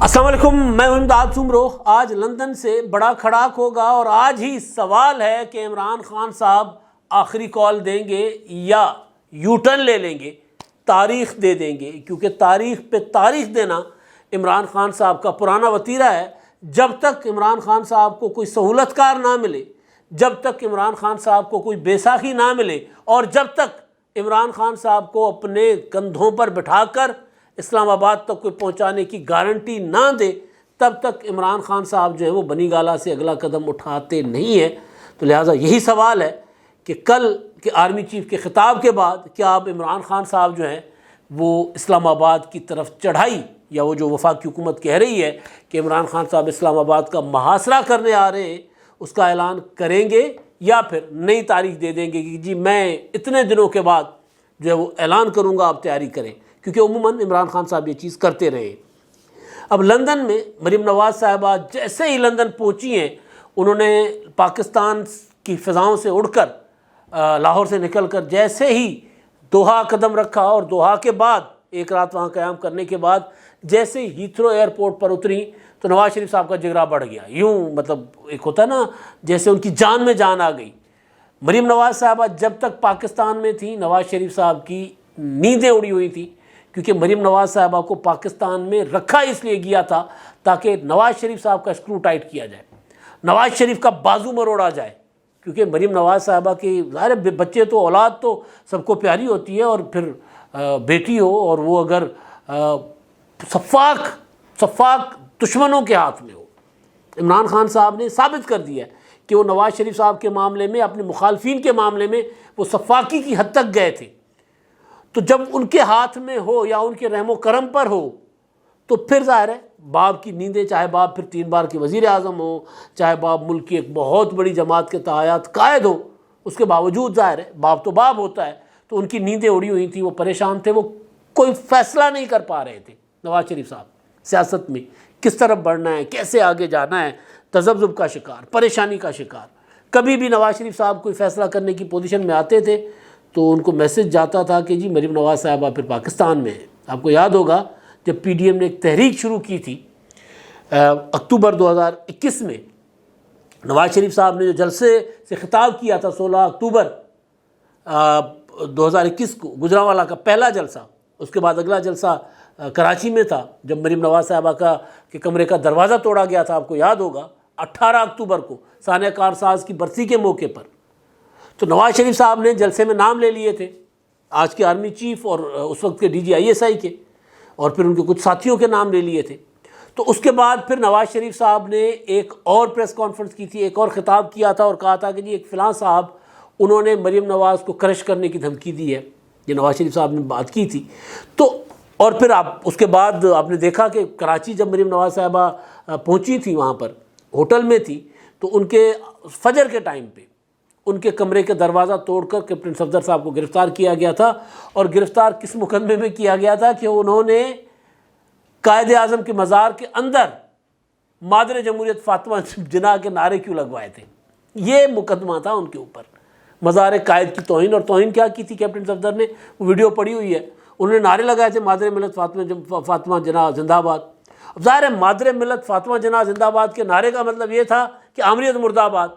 السلام علیکم، میں امداد سمرو۔ آج لندن سے بڑا کھڑاک ہوگا اور آج ہی سوال ہے کہ عمران خان صاحب آخری کال دیں گے یا یو ٹرن لے لیں گے، تاریخ دے دیں گے، کیونکہ تاریخ پہ تاریخ دینا عمران خان صاحب کا پرانا وتیرہ ہے۔ جب تک عمران خان صاحب کو کوئی سہولت کار نہ ملے، جب تک عمران خان صاحب کو کوئی بیساکھی نہ ملے، اور جب تک عمران خان صاحب کو اپنے کندھوں پر بٹھا کر اسلام آباد تک کوئی پہنچانے کی گارنٹی نہ دے، تب تک عمران خان صاحب جو ہیں وہ بنی گالہ سے اگلا قدم اٹھاتے نہیں ہیں۔ تو لہٰذا یہی سوال ہے کہ کل کے آرمی چیف کے خطاب کے بعد کیا اب عمران خان صاحب جو ہیں وہ اسلام آباد کی طرف چڑھائی، یا وہ جو وفاقی حکومت کہہ رہی ہے کہ عمران خان صاحب اسلام آباد کا محاصرہ کرنے آ رہے ہیں، اس کا اعلان کریں گے، یا پھر نئی تاریخ دے دیں گے کہ جی میں اتنے دنوں کے بعد جو ہے وہ اعلان کروں گا، آپ تیاری کریں، کیونکہ عموماً عمران خان صاحب یہ چیز کرتے رہے۔ اب لندن میں مریم نواز صاحبہ جیسے ہی لندن پہنچی ہیں، انہوں نے پاکستان کی فضاؤں سے اڑ کر لاہور سے نکل کر جیسے ہی دوحہ قدم رکھا، اور دوحہ کے بعد ایک رات وہاں قیام کرنے کے بعد جیسے ہی ہیتھرو ایئرپورٹ پر اتری تو نواز شریف صاحب کا جگرا بڑھ گیا، یوں مطلب ایک ہوتا ہے نا جیسے ان کی جان میں جان آ گئی۔ مریم نواز صاحبہ جب تک پاکستان میں تھیں، نواز شریف صاحب کی نیندیں اڑی ہوئی تھیں، کیونکہ مریم نواز صاحبہ کو پاکستان میں رکھا اس لیے گیا تھا تاکہ نواز شریف صاحب کا اسکرو ٹائٹ کیا جائے، نواز شریف کا بازو مروڑا جائے، کیونکہ مریم نواز صاحبہ کی ظاہر بچے تو اولاد تو سب کو پیاری ہوتی ہے، اور پھر بیٹی ہو اور وہ اگر صفاق دشمنوں کے ہاتھ میں ہو۔ عمران خان صاحب نے ثابت کر دیا ہے کہ وہ نواز شریف صاحب کے معاملے میں، اپنے مخالفین کے معاملے میں وہ صفاقی کی حد تک گئے تھے۔ تو جب ان کے ہاتھ میں ہو یا ان کے رحم و کرم پر ہو تو پھر ظاہر ہے باپ کی نیندیں، چاہے باپ پھر 3 بار کے وزیر اعظم ہو، چاہے باپ ملک کی ایک بہت بڑی جماعت کے تحایات قائد ہو، اس کے باوجود ظاہر ہے باپ تو باپ ہوتا ہے، تو ان کی نیندیں اڑی ہوئی تھیں، وہ پریشان تھے، وہ کوئی فیصلہ نہیں کر پا رہے تھے۔ نواز شریف صاحب سیاست میں کس طرف بڑھنا ہے، کیسے آگے جانا ہے، تذبذب کا شکار، پریشانی کا شکار۔ کبھی بھی نواز شریف صاحب کوئی فیصلہ کرنے کی پوزیشن میں آتے تھے تو ان کو میسج جاتا تھا کہ جی مریم نواز صاحبہ پھر پاکستان میں ہے۔ آپ کو یاد ہوگا جب پی ڈی ایم نے ایک تحریک شروع کی تھی اکتوبر 2021 میں، نواز شریف صاحب نے جو جلسے سے خطاب کیا تھا 16 اکتوبر 2021 کو، گجرانوالہ کا پہلا جلسہ، اس کے بعد اگلا جلسہ کراچی میں تھا جب مریم نواز صاحبہ کے کمرے کا دروازہ توڑا گیا تھا، آپ کو یاد ہوگا 18 اکتوبر کو ثانیہ کارساز کی برسی کے موقع پر۔ تو نواز شریف صاحب نے جلسے میں نام لے لیے تھے آج کے آرمی چیف اور اس وقت کے ڈی جی ISI کے، اور پھر ان کے کچھ ساتھیوں کے نام لے لیے تھے۔ تو اس کے بعد پھر نواز شریف صاحب نے ایک اور پریس کانفرنس کی تھی، ایک اور خطاب کیا تھا اور کہا تھا کہ جی ایک فلاں صاحب انہوں نے مریم نواز کو کرش کرنے کی دھمکی دی ہے، یہ نواز شریف صاحب نے بات کی تھی۔ تو اور پھر اس کے بعد آپ نے دیکھا کہ کراچی جب مریم نواز صاحبہ پہنچی تھی، وہاں پر ہوٹل میں تھی، تو ان کے فجر کے ٹائم پہ ان کے کمرے کا دروازہ توڑ کر کیپٹن صفدر صاحب کو گرفتار کیا گیا تھا، اور گرفتار کس مقدمے میں کیا گیا تھا کہ انہوں نے قائد اعظم کے مزار کے اندر مادر جمہوریت فاطمہ جناح کے نعرے کیوں لگوائے تھے، یہ مقدمہ تھا ان کے اوپر، مزار قائد کی توہین۔ اور توہین کیا کی تھی کیپٹن صفدر نے، وہ ویڈیو پڑی ہوئی ہے، انہوں نے نعرے لگائے تھے مادر ملت فاطمہ جناح زندہ آباد۔ اب ظاہر ہے مادر ملت فاطمہ جناح زندہ آباد کے نعرے کا مطلب یہ تھا کہ آمریت مرد آباد۔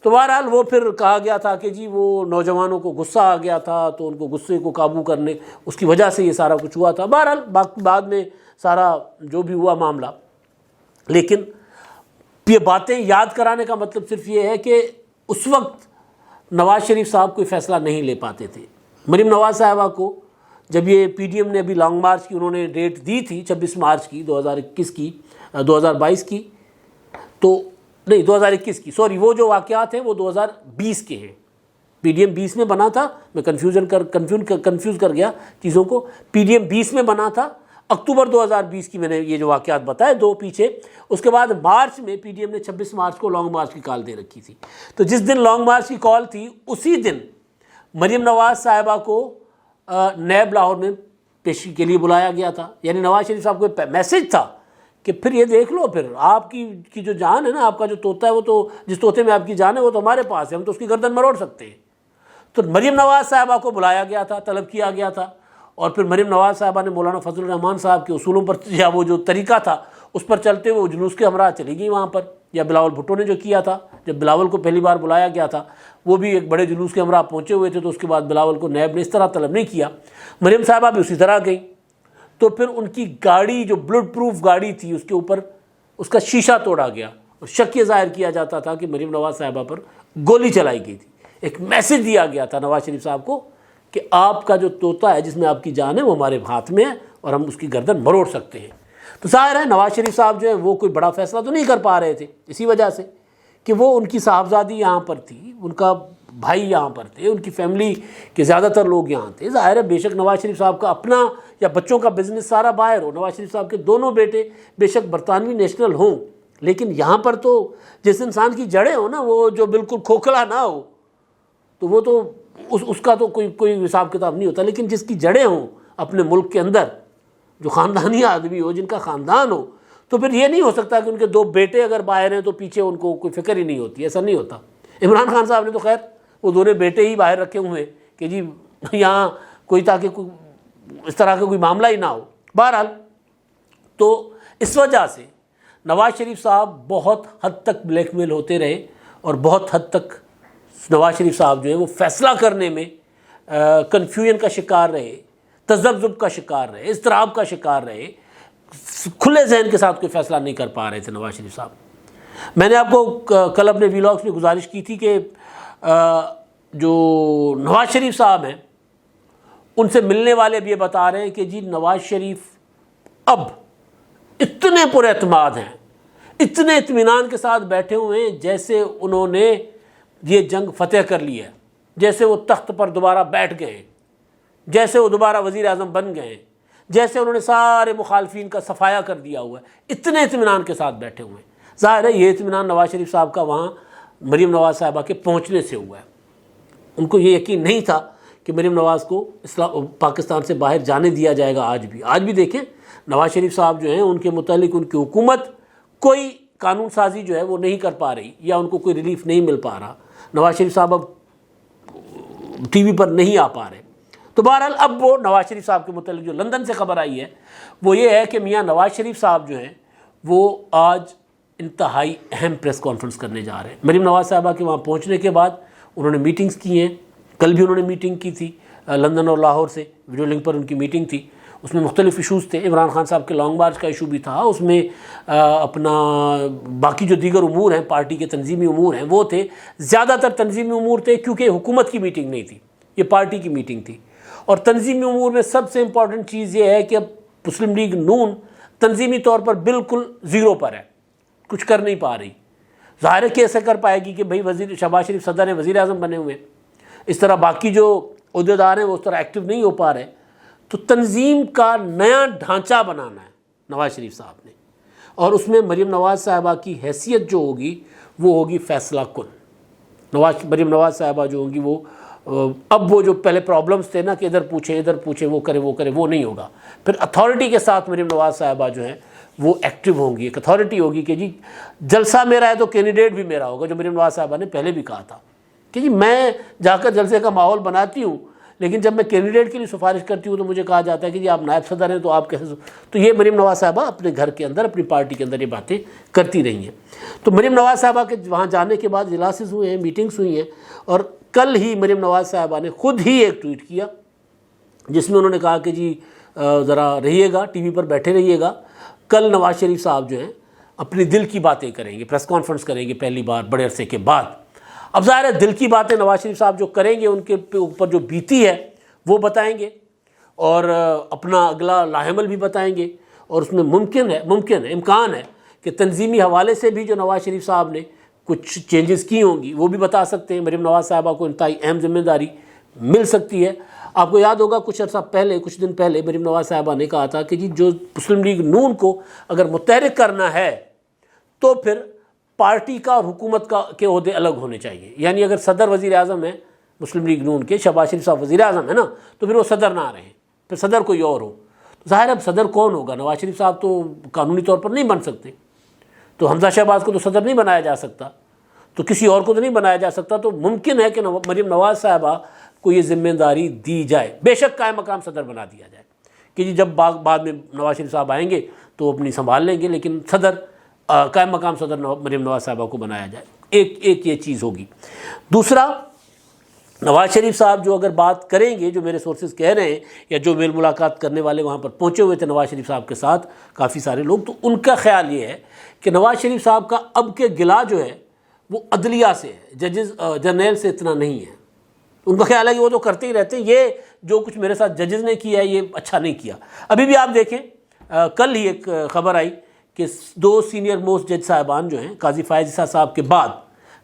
تو بہرحال وہ پھر کہا گیا تھا کہ جی وہ نوجوانوں کو غصہ آ گیا تھا، تو ان کو غصے کو قابو کرنے، اس کی وجہ سے یہ سارا کچھ ہوا تھا۔ بہرحال بعد میں سارا جو بھی ہوا معاملہ، لیکن یہ باتیں یاد کرانے کا مطلب صرف یہ ہے کہ اس وقت نواز شریف صاحب کوئی فیصلہ نہیں لے پاتے تھے۔ مریم نواز صاحبہ کو جب یہ پی ڈی ایم نے ابھی لانگ مارچ کی انہوں نے ڈیٹ دی تھی 26 مارچ کی 2022 کی، تو نہیں 2021 کی، سوری، وہ جو واقعات ہیں وہ 2020 کے ہیں۔ پی ڈی ایم 20 میں بنا تھا، میں کنفیوز کر گیا چیزوں کو، پی ڈی ایم 20 میں بنا تھا، اکتوبر 2020 کی میں نے یہ جو واقعات بتائے 2 پیچھے۔ اس کے بعد مارچ میں پی ڈی ایم نے 26 مارچ کو لانگ مارچ کی کال دے رکھی تھی، تو جس دن لانگ مارچ کی کال تھی اسی دن مریم نواز صاحبہ کو نیب لاہور میں پیشی کے لیے بلایا گیا تھا۔ یعنی نواز شریف صاحب کو میسج تھا کہ پھر یہ دیکھ لو، پھر آپ کی جو جان ہے نا، آپ کا جو طوطا ہے، وہ تو جس طوطے میں آپ کی جان ہے وہ تو ہمارے پاس ہے، ہم تو اس کی گردن مروڑ سکتے ہیں۔ تو مریم نواز صاحبہ کو بلایا گیا تھا، طلب کیا گیا تھا، اور پھر مریم نواز صاحبہ نے مولانا فضل الرحمان صاحب کے اصولوں پر یا وہ جو طریقہ تھا اس پر چلتے ہوئے وہ جلوس کے ہمراہ چلی گئی وہاں پر. یا بلاول بھٹو نے جو کیا تھا، جب بلاول کو پہلی بار بلایا گیا تھا وہ بھی ایک بڑے جلوس کے ہمراہ پہنچے ہوئے تھے، تو اس کے بعد بلاول کو نیب نے اس طرح طلب نہیں کیا. مریم صاحبہ بھی اسی طرح گئیں. تو پھر ان کی گاڑی جو بلٹ پروف گاڑی تھی اس کے اوپر اس کا شیشہ توڑا گیا اور شک یہ ظاہر کیا جاتا تھا کہ مریم نواز صاحبہ پر گولی چلائی گئی تھی. ایک میسج دیا گیا تھا نواز شریف صاحب کو کہ آپ کا جو طوطا ہے جس میں آپ کی جان ہے وہ ہمارے ہاتھ میں ہے اور ہم اس کی گردن مروڑ سکتے ہیں. تو ظاہر ہے نواز شریف صاحب جو ہے وہ کوئی بڑا فیصلہ تو نہیں کر پا رہے تھے، اسی وجہ سے کہ وہ ان کی صاحبزادی یہاں پر تھی، ان کا بھائی یہاں پر تھے، ان کی فیملی کے زیادہ تر لوگ یہاں تھے. ظاہر ہے بے شک نواز شریف صاحب کا اپنا یا بچوں کا بزنس سارا باہر ہو، نواز شریف صاحب کے دونوں بیٹے بے شک برطانوی نیشنل ہوں، لیکن یہاں پر تو جس انسان کی جڑیں ہوں نا، وہ جو بالکل کھوکھلا نہ ہو تو وہ تو اس کا تو کوئی حساب کتاب نہیں ہوتا. لیکن جس کی جڑیں ہوں اپنے ملک کے اندر، جو خاندانی آدمی ہو، جن کا خاندان ہو، تو پھر یہ نہیں ہو سکتا کہ ان کے دو بیٹے اگر باہر ہیں تو پیچھے ان کو کوئی فکر ہی نہیں ہوتی. ایسا نہیں ہوتا. عمران خان صاحب نے تو خیر وہ دونوں بیٹے ہی باہر رکھے ہوئے کہ جی یہاں کوئی تاکہ اس طرح کا کوئی معاملہ ہی نہ ہو. بہرحال تو اس وجہ سے نواز شریف صاحب بہت حد تک بلیک میل ہوتے رہے اور بہت حد تک نواز شریف صاحب جو ہے وہ فیصلہ کرنے میں کنفیوژن کا شکار رہے، تذبذب کا شکار رہے، اضطراب کا شکار رہے. کھلے ذہن کے ساتھ کوئی فیصلہ نہیں کر پا رہے تھے نواز شریف صاحب. میں نے آپ کو کل اپنے ویلاگس میں گزارش کی تھی کہ جو نواز شریف صاحب ہیں ان سے ملنے والے بھی یہ بتا رہے ہیں کہ جی نواز شریف اب اتنے پر اعتماد ہیں، اتنے اطمینان کے ساتھ بیٹھے ہوئے ہیں جیسے انہوں نے یہ جنگ فتح کر لی ہے، جیسے وہ تخت پر دوبارہ بیٹھ گئے ہیں، جیسے وہ دوبارہ وزیر اعظم بن گئے ہیں، جیسے انہوں نے سارے مخالفین کا صفایا کر دیا ہوا ہے. اتنے اطمینان کے ساتھ بیٹھے ہوئے ہیں. ظاہر ہے یہ اطمینان نواز شریف صاحب کا وہاں مریم نواز صاحبہ کے پہنچنے سے ہوا ہے. ان کو یہ یقین نہیں تھا کہ مریم نواز کو پاکستان سے باہر جانے دیا جائے گا. آج بھی دیکھیں نواز شریف صاحب جو ہیں ان کے متعلق ان کی حکومت کوئی قانون سازی جو ہے وہ نہیں کر پا رہی یا ان کو کوئی ریلیف نہیں مل پا رہا. نواز شریف صاحب اب ٹی وی پر نہیں آ پا رہے. تو بہرحال اب وہ نواز شریف صاحب کے متعلق جو لندن سے خبر آئی ہے وہ یہ ہے کہ میاں نواز شریف صاحب جو ہیں وہ آج انتہائی اہم پریس کانفرنس کرنے جا رہے ہیں. مریم نواز صاحبہ کے وہاں پہنچنے کے بعد انہوں نے میٹنگز کی ہیں. کل بھی انہوں نے میٹنگ کی تھی لندن اور لاہور سے، ویڈیو لنک پر ان کی میٹنگ تھی. اس میں مختلف ایشوز تھے. عمران خان صاحب کے لانگ مارچ کا ایشو بھی تھا، اس میں اپنا باقی جو دیگر امور ہیں پارٹی کے تنظیمی امور ہیں وہ تھے. زیادہ تر تنظیمی امور تھے کیونکہ حکومت کی میٹنگ نہیں تھی، یہ پارٹی کی میٹنگ تھی. اور تنظیمی امور میں سب سے امپورٹنٹ چیز یہ ہے کہ اب مسلم لیگ نون تنظیمی طور پر بالکل زیرو پر ہے، کچھ کر نہیں پا رہی. ظاہر ہے کہ ایسا کر پائے گی کہ بھائی شہباز شریف صدر ہیں، وزیر اعظم بنے ہوئے، اس طرح باقی جو عہدیدار ہیں وہ اس طرح ایکٹیو نہیں ہو پا رہے. تو تنظیم کا نیا ڈھانچہ بنانا ہے نواز شریف صاحب نے، اور اس میں مریم نواز صاحبہ کی حیثیت جو ہوگی وہ ہوگی فیصلہ کن. مریم نواز صاحبہ جو ہوں گی وہ اب وہ جو پہلے پرابلمس تھے نا کہ ادھر پوچھے وہ کرے وہ نہیں ہوگا. پھر اتھارٹی کے ساتھ مریم نواز صاحبہ جو ہیں وہ ایکٹیو ہوں گی. ایک اتھارٹی ہوگی کہ جی جلسہ میرا ہے تو کینڈیڈیٹ بھی میرا ہوگا، جو مریم نواز صاحبہ نے پہلے بھی کہا تھا کہ جی میں جا کر جلسے کا ماحول بناتی ہوں، لیکن جب میں کینڈیڈیٹ کے لیے سفارش کرتی ہوں تو مجھے کہا جاتا ہے کہ جی آپ نائب صدر ہیں تو آپ کیسے. تو یہ مریم نواز صاحبہ اپنے گھر کے اندر اپنی پارٹی کے اندر یہ باتیں کرتی رہی ہیں. تو مریم نواز صاحبہ کے وہاں جانے کے بعد اجلاسز ہوئے ہیں، میٹنگز ہوئی ہیں. اور کل ہی مریم نواز صاحبہ نے خود ہی ایک ٹویٹ کیا جس میں انہوں نے کہا کہ جی ذرا رہیے گا، ٹی وی پر بیٹھے رہیے گا. کل نواز شریف صاحب جو ہیں اپنی دل کی باتیں کریں گے، پریس کانفرنس کریں گے پہلی بار بڑے عرصے کے بعد. اب ظاہر ہے دل کی باتیں نواز شریف صاحب جو کریں گے ان کے اوپر جو بیتی ہے وہ بتائیں گے اور اپنا اگلا لاحمل بھی بتائیں گے. اور اس میں ممکن ہے امکان ہے کہ تنظیمی حوالے سے بھی جو نواز شریف صاحب نے کچھ چینجز کی ہوں گی وہ بھی بتا سکتے ہیں. مریم نواز صاحبہ کو انتہائی اہم ذمہ داری مل سکتی ہے. آپ کو یاد ہوگا کچھ دن پہلے مریم نواز صاحبہ نے کہا تھا کہ جی جو مسلم لیگ نون کو اگر متحرک کرنا ہے تو پھر پارٹی کا اور حکومت کے عہدے الگ ہونے چاہیے. یعنی اگر صدر وزیر اعظم ہے مسلم لیگ نون کے، شہباز شریف صاحب وزیر اعظم ہے نا، تو پھر وہ صدر نہ رہیں، پھر صدر کوئی اور ہو. ظاہر اب صدر کون ہوگا؟ نواز شریف صاحب تو قانونی طور پر نہیں بن سکتے، تو حمزہ شہباز کو تو صدر نہیں بنایا جا سکتا، تو کسی اور کو تو نہیں بنایا جا سکتا. تو ممکن ہے کہ مریم نواز صاحبہ کو یہ ذمہ داری دی جائے، بے شک قائم مقام صدر بنا دیا جائے کہ جی جب بعد میں نواز شریف صاحب آئیں گے تو اپنی سنبھال لیں گے، لیکن صدر قائم مقام صدر مریم نواز صاحبہ کو بنایا جائے۔ ایک یہ چیز ہوگی۔ دوسرا، نواز شریف صاحب جو اگر بات کریں گے، جو میرے سورسز کہہ رہے ہیں یا جو میل ملاقات کرنے والے وہاں پر پہنچے ہوئے تھے نواز شریف صاحب کے ساتھ کافی سارے لوگ، تو ان کا خیال یہ ہے کہ نواز شریف صاحب کا اب کے گلا جو ہے وہ عدلیہ سے ہے، ججز جرنیل سے اتنا نہیں ہے۔ ان کا خیال ہے کہ وہ تو کرتے ہی رہتے ہیں، یہ جو کچھ میرے ساتھ ججز نے کیا ہے یہ اچھا نہیں کیا۔ ابھی بھی آپ دیکھیں، کل ہی ایک خبر آئی کہ 2 سینئر موسٹ جج صاحبان جو ہیں، قاضی فائز عیسیٰ صاحب کے بعد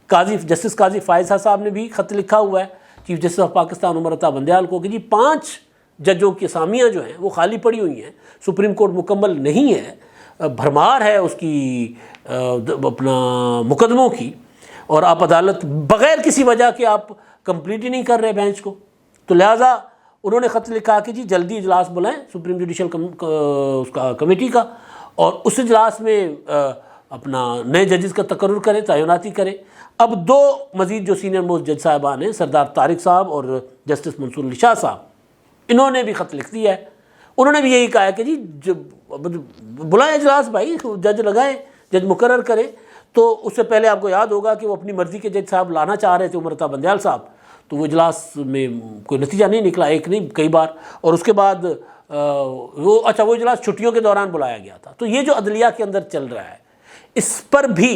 جسٹس قاضی فائز عیسیٰ صاحب نے بھی خط لکھا ہوا ہے chief justice of Pakistan Umar Ata Bandial کو کہ جی 5 ججوں کی اسامیاں جو ہیں وہ خالی پڑی ہوئی ہیں، سپریم کورٹ مکمل نہیں ہے، بھرمار ہے اس کی اپنا مقدموں کی، اور آپ عدالت بغیر کسی وجہ کے آپ کمپلیٹ ہی نہیں کر رہے بینچ کو۔ تو لہٰذا انہوں نے خط لکھا کہ جی جلدی اجلاس بلائیں سپریم جوڈیشل کمیٹی کا، اور اس اجلاس میں اپنا نئے ججز کا تقرر کرے، تعیناتی کرے۔ اب 2 مزید جو سینئر موسٹ جج صاحبان ہیں، سردار طارق صاحب اور جسٹس منصور علی شاہ صاحب، انہوں نے بھی خط لکھ دیا ہے۔ انہوں نے بھی یہی کہا ہے کہ جی بلائیں اجلاس بھائی، جج لگائیں، جج مقرر کریں۔ تو اس سے پہلے آپ کو یاد ہوگا کہ وہ اپنی مرضی کے جج صاحب لانا چاہ رہے تھے، عمر عطا بندیال صاحب، تو وہ اجلاس میں کوئی نتیجہ نہیں نکلا، ایک نہیں کئی بار، اور اس کے بعد وہ اجلاس چھٹیوں کے دوران بلایا گیا تھا۔ تو یہ جو عدلیہ کے اندر چل رہا ہے، اس پر بھی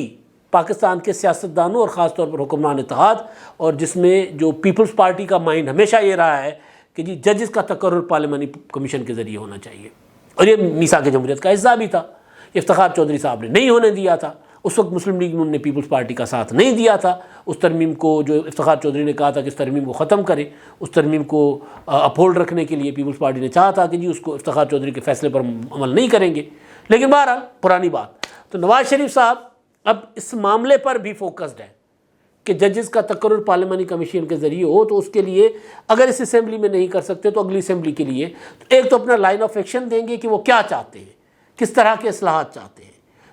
پاکستان کے سیاستدانوں اور خاص طور پر حکمران اتحاد، اور جس میں جو پیپلز پارٹی کا مائنڈ ہمیشہ یہ رہا ہے کہ جی ججز کا تقرر پارلیمانی کمیشن کے ذریعے ہونا چاہیے، اور یہ میثاق جمہوریت کا حصہ بھی تھا۔ افتخار چودھری صاحب نے نہیں ہونے دیا تھا، اس وقت مسلم لیگ نے پیپلز پارٹی کا ساتھ نہیں دیا تھا۔ اس ترمیم کو جو افتخار چودھری نے کہا تھا کہ اس ترمیم کو ختم کرے، اس ترمیم کو اپہولڈ رکھنے کے لیے پیپلز پارٹی نے چاہا تھا کہ جی اس کو افتخار چودھری کے فیصلے پر عمل نہیں کریں گے، لیکن بہرحال پرانی بات۔ تو نواز شریف صاحب اب اس معاملے پر بھی فوکسڈ ہے کہ ججز کا تقرر پارلیمانی کمیشن کے ذریعے ہو، تو اس کے لیے اگر اس اسمبلی میں نہیں کر سکتے تو اگلی اسمبلی کے لیے ایک تو اپنا لائن آف ایکشن دیں گے کہ وہ کیا چاہتے ہیں، کس طرح کے اصلاحات چاہتے ہیں۔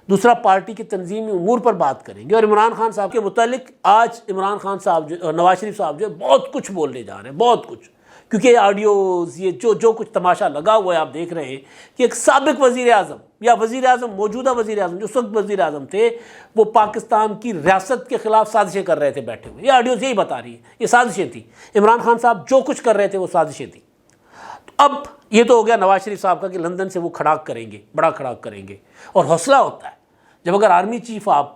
دوسرا، پارٹی کی تنظیمی امور پر بات کریں گے، اور عمران خان صاحب کے متعلق آج عمران خان صاحب اور نواز شریف صاحب جو بہت کچھ بولنے جا رہے ہیں، بہت کچھ، کیونکہ یہ آڈیوز، یہ جو کچھ تماشا لگا ہوا ہے، آپ دیکھ رہے ہیں کہ ایک سابق وزیر اعظم یا وزیر اعظم، موجودہ وزیر اعظم جو اس وقت وزیر اعظم تھے، وہ پاکستان کی ریاست کے خلاف سازشیں کر رہے تھے بیٹھے ہوئے۔ یہ آڈیوز یہی بتا رہی ہے، یہ سازشیں تھیں۔ عمران خان صاحب جو کچھ کر رہے تھے وہ سازشیں تھیں۔ اب یہ تو ہو گیا نواز شریف صاحب کا کہ لندن سے وہ کھڑاک کریں گے، بڑا کھڑاک کریں گے، اور حوصلہ ہوتا ہے جب اگر آرمی چیف آپ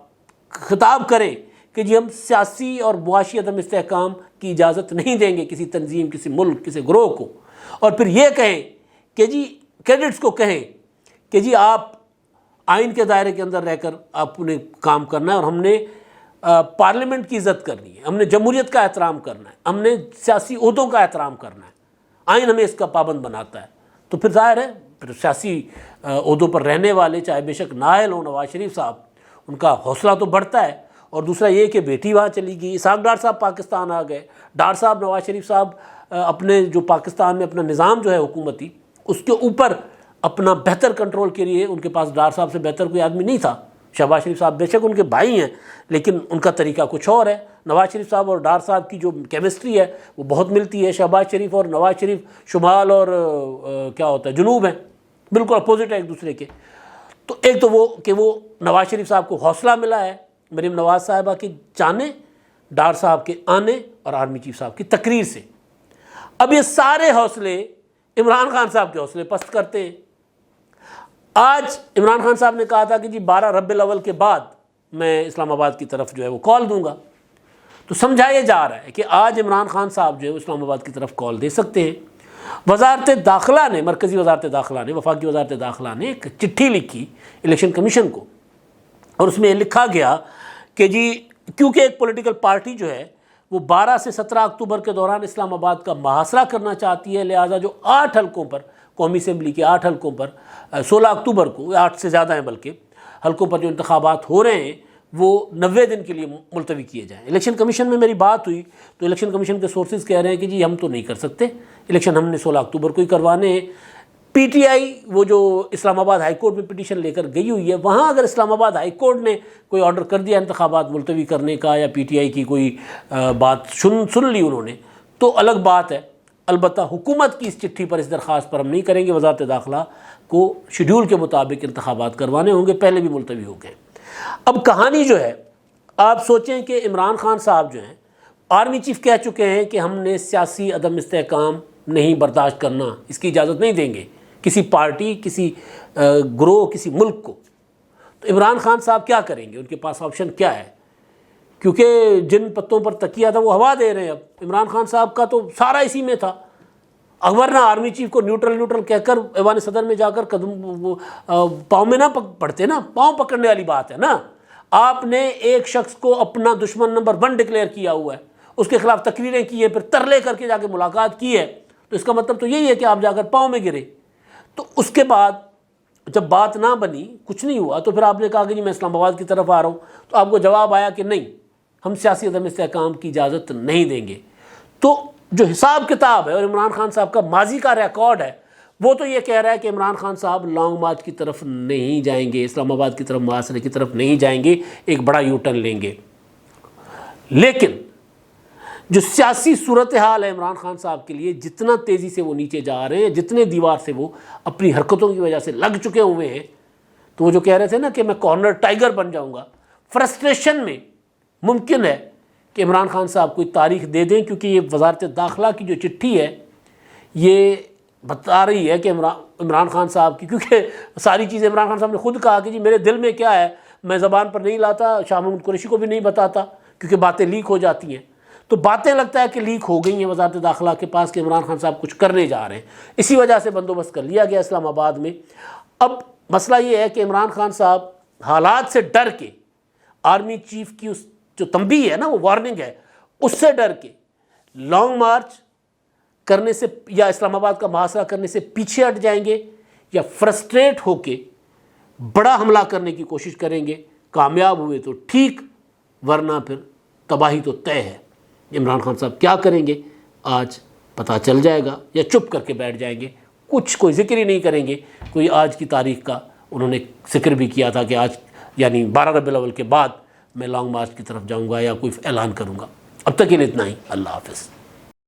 خطاب کریں کہ جی ہم سیاسی اور معاشی عدم استحکام کی اجازت نہیں دیں گے کسی تنظیم، کسی ملک، کسی گروہ کو، اور پھر یہ کہیں کہ جی کیڈٹس کو کہیں کہ جی آپ آئین کے دائرے کے اندر رہ کر آپ نے کام کرنا ہے، اور ہم نے پارلیمنٹ کی عزت کرنی ہے، ہم نے جمہوریت کا احترام کرنا ہے، ہم نے سیاسی عہدوں کا احترام کرنا ہے، آئین ہمیں اس کا پابند بناتا ہے۔ تو پھر ظاہر ہے پھر سیاسی عہدوں پر رہنے والے چاہے بے شک نائل ہوں نواز شریف صاحب، ان کا حوصلہ تو بڑھتا ہے۔ اور دوسرا یہ کہ بیٹی وہاں چلی گئی، اسحاق ڈار صاحب پاکستان آ گئے، ڈار صاحب نواز شریف صاحب اپنے جو پاکستان میں اپنا نظام جو ہے حکومتی، اس کے اوپر اپنا بہتر کنٹرول کے لیے ان کے پاس ڈار صاحب سے بہتر کوئی آدمی نہیں تھا۔ شہباز شریف صاحب بے شک ان کے بھائی ہیں، لیکن ان کا طریقہ کچھ اور ہے۔ نواز شریف صاحب اور ڈار صاحب کی جو کیمسٹری ہے وہ بہت ملتی ہے۔ شہباز شریف اور نواز شریف شمال اور کیا ہوتا ہے جنوب ہیں، بالکل اپوزٹ ہے ایک دوسرے کے۔ تو ایک تو وہ کہ وہ نواز شریف صاحب کو حوصلہ ملا ہے مریم نواز صاحبہ کے جانے، ڈار صاحب کے آنے، اور آرمی چیف صاحب کی تقریر سے۔ اب یہ سارے حوصلے عمران خان صاحب کے حوصلے پست کرتے ہیں۔ آج عمران خان صاحب نے کہا تھا کہ جی 12 ربیع الاول کے بعد میں اسلام آباد کی طرف جو ہے وہ کال دوں گا، تو سمجھایا جا رہا ہے کہ آج عمران خان صاحب جو ہے اسلام آباد کی طرف کال دے سکتے ہیں۔ وزارت داخلہ نے، مرکزی وزارت داخلہ نے، وفاقی وزارت داخلہ نے ایک چٹھی لکھی الیکشن کمیشن کو، اور اس میں یہ لکھا گیا کہ جی کیونکہ ایک پولیٹیکل پارٹی جو ہے وہ 12 سے 17 اکتوبر کے دوران اسلام آباد کا محاصرہ کرنا چاہتی ہے، لہٰذا جو 8 حلقوں پر، قومی اسمبلی کے 8 حلقوں پر 16 اکتوبر کو، 8 سے زیادہ ہیں بلکہ حلقوں پر جو انتخابات ہو رہے ہیں، وہ 90 دن کے لیے ملتوی کیے جائیں۔ الیکشن کمیشن میں میری بات ہوئی تو الیکشن کمیشن کے سورسز کہہ رہے ہیں کہ جی ہم تو نہیں کر سکتے، الیکشن ہم نے 16 اکتوبر کو ہی کروانے ہیں۔ پی ٹی آئی وہ جو اسلام آباد ہائی کورٹ میں پٹیشن لے کر گئی ہوئی ہے، وہاں اگر اسلام آباد ہائی کورٹ نے کوئی آرڈر کر دیا انتخابات ملتوی کرنے کا، یا پی ٹی آئی کی کوئی بات سن لی انہوں نے، تو الگ بات ہے. البتہ حکومت کی اس چٹھی پر، اس درخواست پر ہم نہیں کریں گے. وزارت داخلہ کو شیڈول کے مطابق انتخابات کروانے ہوں گے، پہلے بھی ملتوی ہو گئے. اب کہانی جو ہے، آپ سوچیں کہ عمران خان صاحب جو ہیں آرمی چیف کہہ چکے ہیں کہ ہم نے سیاسی عدم استحکام نہیں برداشت کرنا، اس کی اجازت نہیں دیں گے کسی پارٹی، کسی گروہ، کسی ملک کو. تو عمران خان صاحب کیا کریں گے؟ ان کے پاس آپشن کیا ہے؟ کیونکہ جن پتوں پر تکیہ تھا وہ ہوا دے رہے ہیں. اب عمران خان صاحب کا تو سارا اسی میں تھا. ورنہ آرمی چیف کو نیوٹرل کہہ کر ایوان صدر میں جا کر قدم پاؤں میں نہ پڑتے نا، پاؤں پکڑنے والی بات ہے نا. آپ نے ایک شخص کو اپنا دشمن نمبر 1 ڈکلیئر کیا ہوا ہے، اس کے خلاف تقریریں کی ہیں، پھر ترلے کر کے جا کے ملاقات کی ہے، تو اس کا مطلب تو یہی ہے کہ آپ جا کر پاؤں میں گرے. تو اس کے بعد جب بات نہ بنی، کچھ نہیں ہوا، تو پھر آپ نے کہا کہ جی میں اسلام آباد کی طرف آ رہا ہوں. تو آپ کو جواب آیا کہ نہیں، ہم سیاسی عدم استحکام کی اجازت نہیں دیں گے. تو جو حساب کتاب ہے اور عمران خان صاحب کا ماضی کا ریکارڈ ہے، وہ تو یہ کہہ رہا ہے کہ عمران خان صاحب لانگ مارچ کی طرف نہیں جائیں گے، اسلام آباد کی طرف، محاصرے کی طرف نہیں جائیں گے، ایک بڑا یو ٹرن لیں گے. لیکن جو سیاسی صورتحال ہے عمران خان صاحب کے لیے، جتنا تیزی سے وہ نیچے جا رہے ہیں، جتنے دیوار سے وہ اپنی حرکتوں کی وجہ سے لگ چکے ہوئے ہیں، تو وہ جو کہہ رہے تھے نا کہ میں کارنر ٹائیگر بن جاؤں گا، فرسٹریشن میں ممکن ہے کہ عمران خان صاحب کوئی تاریخ دے دیں. کیونکہ یہ وزارت داخلہ کی جو چٹھی ہے یہ بتا رہی ہے کہ عمران خان صاحب کی، کیونکہ ساری چیزیں عمران خان صاحب نے خود کہا کہ جی میرے دل میں کیا ہے میں زبان پر نہیں لاتا، شاہ محمود قریشی کو بھی نہیں بتاتا کیونکہ باتیں لیک ہو جاتی ہیں. تو باتیں لگتا ہے کہ لیک ہو گئی ہیں وزارت داخلہ کے پاس کہ عمران خان صاحب کچھ کرنے جا رہے ہیں. اسی وجہ سے بندوبست کر لیا گیا اسلام آباد میں. اب مسئلہ یہ ہے کہ عمران خان صاحب حالات سے ڈر کے، آرمی چیف کی اس جو تنبیہ ہے نا، وہ وارننگ ہے، اس سے ڈر کے لانگ مارچ کرنے سے یا اسلام آباد کا محاصرہ کرنے سے پیچھے ہٹ جائیں گے، یا فرسٹریٹ ہو کے بڑا حملہ کرنے کی کوشش کریں گے. کامیاب ہوئے تو ٹھیک، ورنہ پھر تباہی تو طے ہے. عمران خان صاحب کیا کریں گے آج پتہ چل جائے گا، یا چپ کر کے بیٹھ جائیں گے، کوئی ذکر ہی نہیں کریں گے. کوئی آج کی تاریخ کا انہوں نے ذکر بھی کیا تھا کہ آج یعنی 12 ربیع الاول کے بعد میں لانگ مارچ کی طرف جاؤں گا یا کوئی اعلان کروں گا. اب تک کے لیے اتنا ہی. اللہ حافظ.